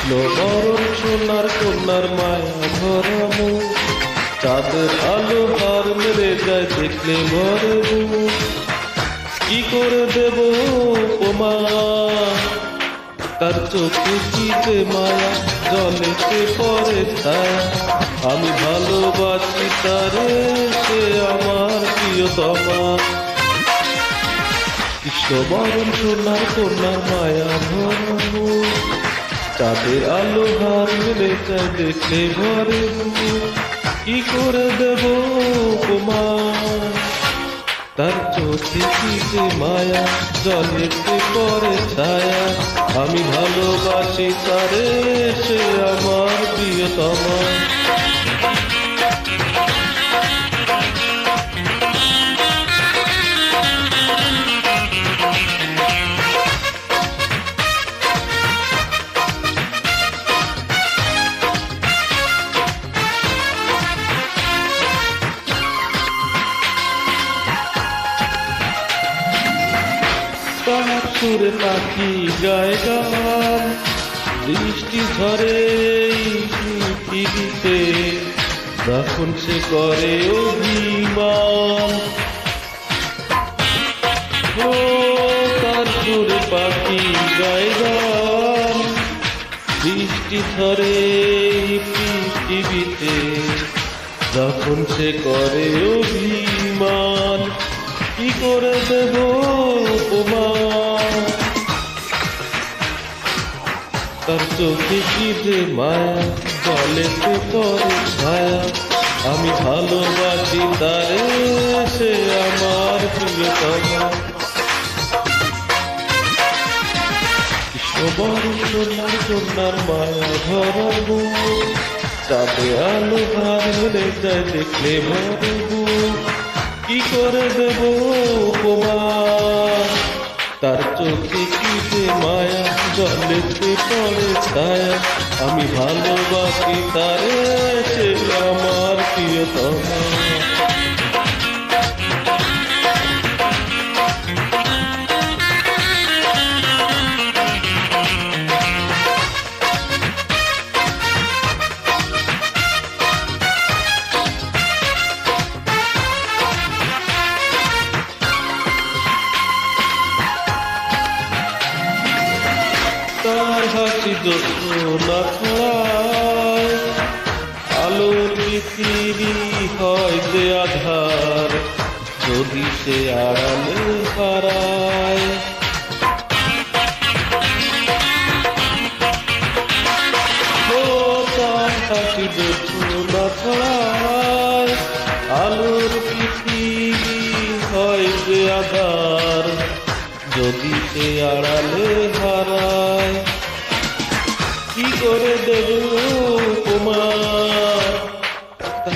মরণ সোনার কন্যার মায়া ভরা মুখ, চাঁদের আলো হার মেরে যায় দেখলে ভরে বুক। কি করে দেব উপমা, তার চোখে কি যে মায়া, জলেতে পরে ছায়া। আমি ভালোবাসি তারে, সে আমার প্রিয়তমা। কৃষ্ণবরণ সোনার কন্যার মায়া ভরা মুখ, চাঁদের আলো হার মেরে যায় দেখলে ভরে বুক। কি করে দেব উপমা, তার চোখে কি যে মায়া, জলেতে পরে ছায়া। আমি ভালোবাসি তারে, সে আমার প্রিয়তমা। তার সুরে পাখি গায় গান, বৃষ্টি ঝরে এই পৃথিবীতে, যখন সে করে অভিমান। ও তার সুরে পাখি গায় গান, বৃষ্টি ঝরে এই পৃথিবীতে, যখন সে করে অভিমান। কি করে দেব উপমা, তার চোখে কি যে মায়া, জলেতে পরে ছায়া। আমি ভালোবাসি তারে, সে আমার প্রিয়তমা। কৃষ্ণবরণ সোনার কন্যার মায়া ভরা বুক, চাঁদে আলো হার মেরে যায় দেখলে ভরে বুক। কি করে দেব উপমা, তার চোখে কি যে মায়া, জলেতে পড়ে ছায়া। আমি ভালোবাসি তারে, সে আমার প্রিয়তমা। তার হাসি যন্ত্রণা ছড়ায়, আলোর পৃথিবী হয় যে আধার, যদি সে আড়ালে হারায়। ও তার হাসি যন্ত্রণা ছড়ায়, আলোর পৃথিবী হয় যে আধার, যদি সে আড়ালে হারায়। কি করে দেব উপমা,